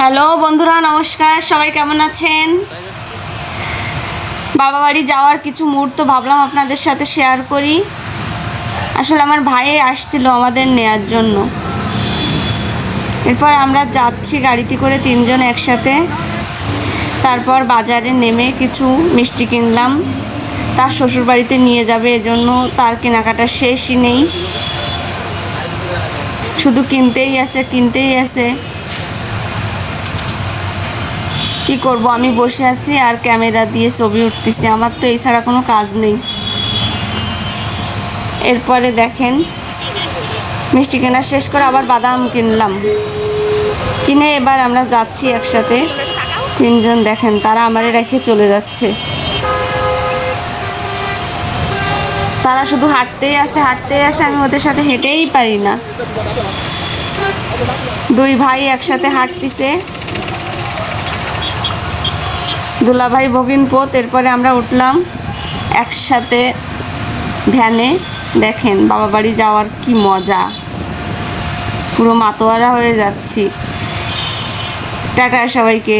Hello বন্ধুরা, নমস্কার। সবাই কেমন আছেন? বাবা বাড়ি যাওয়ার কিছু মুহূর্ত ভাবলাম আপনাদের সাথে শেয়ার করি। আসলে আমার ভাই আসছিল আমাদের নেয়ার জন্য। এরপর আমরা যাচ্ছি গাড়িতে করে তিনজন একসাথে। তারপর বাজারে নেমে কিছু মিষ্টি কিনলাম, তার শ্বশুরবাড়িতে নিয়ে যাবে, এজন্য তার কেনাকাটা শেষই নেই, শুধু কিনতেই আছে। কি করব, আমি বসে আছি আর ক্যামেরা দিয়ে ছবি উঠতেছি, আমার তো এছাড়া কোনো কাজ নেই। এরপরে দেখেন মিষ্টি কেনা শেষ করে আবার বাদাম কিনলাম, কিনে এবার আমরা যাচ্ছি একসাথে তিনজন। দেখেন তারা আমারে রেখে চলে যাচ্ছে, তারা শুধু হাঁটতেই আছে, আমি ওদের সাথে হেঁটেই পারি না। দুই ভাই একসাথে হাঁটতেছে, দুলাভাই ভগিনপোত। এরপরে আমরা উঠলাম একসাথে ভ্যানে। দেখেন বাবা বাড়ি যাওয়ার কি মজা, পুরো মাতোয়ারা হয়ে যাচ্ছি। টাটা সবাইকে।